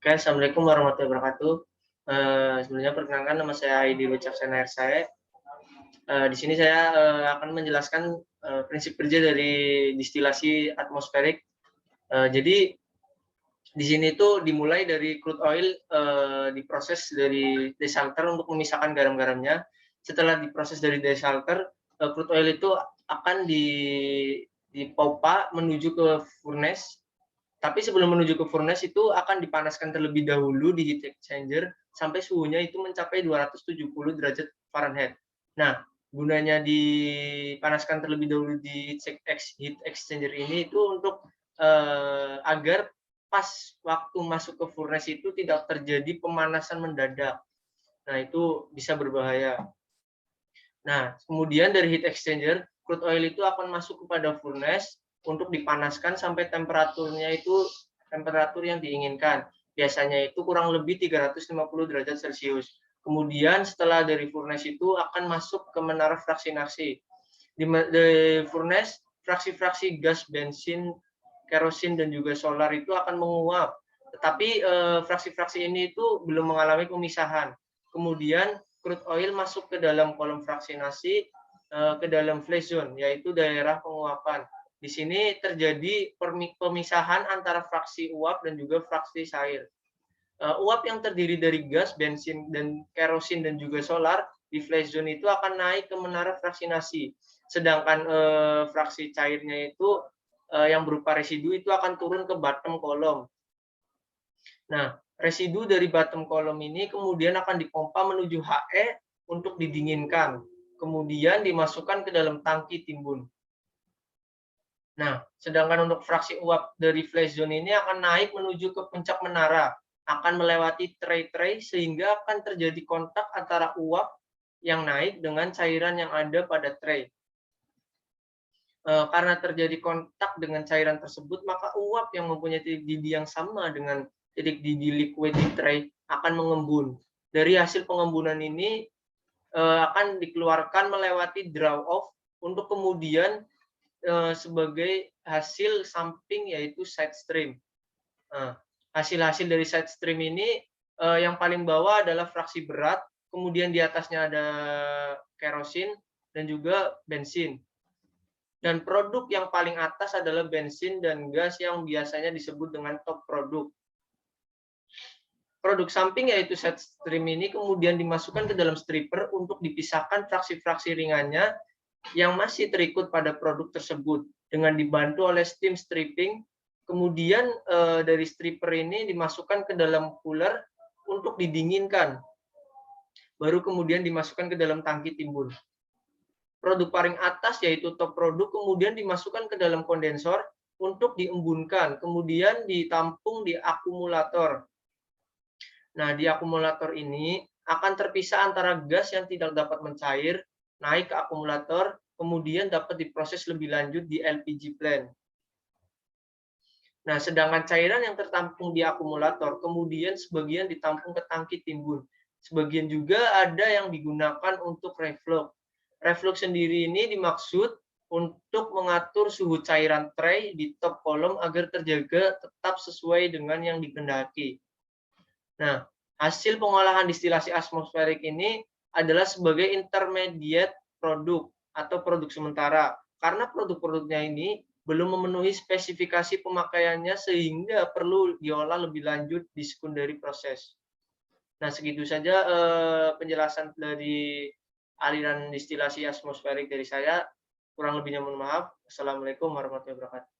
Oke, Assalamualaikum warahmatullahi wabarakatuh. Sebenarnya perkenalkan nama saya Aidi Wicaksana Hersae. Di sini saya akan menjelaskan prinsip kerja dari distilasi atmosferik. Jadi di sini tuh dimulai dari crude oil diproses dari desalter untuk memisahkan garam-garamnya. Setelah diproses dari desalter, crude oil itu akan dipompa menuju ke furnace. Tapi sebelum menuju ke furnace itu akan dipanaskan terlebih dahulu di heat exchanger sampai suhunya itu mencapai 270 derajat Fahrenheit. Nah, gunanya dipanaskan terlebih dahulu di heat exchanger ini itu untuk agar pas waktu masuk ke furnace itu tidak terjadi pemanasan mendadak. Nah, itu bisa berbahaya. Nah, kemudian dari heat exchanger, crude oil itu akan masuk kepada furnace untuk dipanaskan sampai temperaturnya itu temperatur yang diinginkan. Biasanya itu kurang lebih 350 derajat Celcius. Kemudian setelah dari furnace itu akan masuk ke menara fraksinasi. Di furnace, fraksi-fraksi gas, bensin, kerosin, dan juga solar itu akan menguap. Tetapi fraksi-fraksi ini itu belum mengalami pemisahan. Kemudian crude oil masuk ke dalam kolom fraksinasi, ke dalam flash zone, yaitu daerah penguapan. Di sini terjadi pemisahan antara fraksi uap dan juga fraksi cair. Uap yang terdiri dari gas, bensin, dan kerosin, dan juga solar di flash zone itu akan naik ke menara fraksinasi. Sedangkan fraksi cairnya itu yang berupa residu itu akan turun ke bottom kolom. Nah, residu dari bottom kolom ini kemudian akan dipompa menuju HE untuk didinginkan. Kemudian dimasukkan ke dalam tangki timbun. Nah, sedangkan untuk fraksi uap dari flash zone ini akan naik menuju ke puncak menara, akan melewati tray-tray sehingga akan terjadi kontak antara uap yang naik dengan cairan yang ada pada tray. Karena terjadi kontak dengan cairan tersebut, maka uap yang mempunyai titik didih yang sama dengan titik didih liquid di tray akan mengembun. Dari hasil pengembunan ini akan dikeluarkan melewati draw off untuk kemudian sebagai hasil samping yaitu side stream. Hasil-hasil dari side stream ini yang paling bawah adalah fraksi berat, kemudian di atasnya ada kerosin dan juga bensin. Dan produk yang paling atas adalah bensin dan gas yang biasanya disebut dengan top produk. Produk samping yaitu side stream ini kemudian dimasukkan ke dalam stripper untuk dipisahkan fraksi-fraksi ringannya yang masih terikut pada produk tersebut dengan dibantu oleh steam stripping. Kemudian dari stripper ini dimasukkan ke dalam cooler untuk didinginkan. Baru kemudian dimasukkan ke dalam tangki timbun. Produk paling atas yaitu top produk kemudian dimasukkan ke dalam kondensor untuk diembunkan, kemudian ditampung di akumulator. Nah, di akumulator ini akan terpisah antara gas yang tidak dapat mencair, naik ke akumulator, kemudian dapat diproses lebih lanjut di LPG plant. Nah, sedangkan cairan yang tertampung di akumulator, kemudian sebagian ditampung ke tangki timbun. Sebagian juga ada yang digunakan untuk reflux. Reflux sendiri ini dimaksud untuk mengatur suhu cairan tray di top kolom agar terjaga tetap sesuai dengan yang dikehendaki. Nah, hasil pengolahan distilasi atmosferik ini adalah sebagai intermediate produk atau produk sementara. Karena produk-produknya ini belum memenuhi spesifikasi pemakaiannya sehingga perlu diolah lebih lanjut di secondary proses. Nah, segitu saja penjelasan dari aliran distilasi atmosferik dari saya. Kurang lebihnya mohon maaf. Assalamualaikum warahmatullahi wabarakatuh.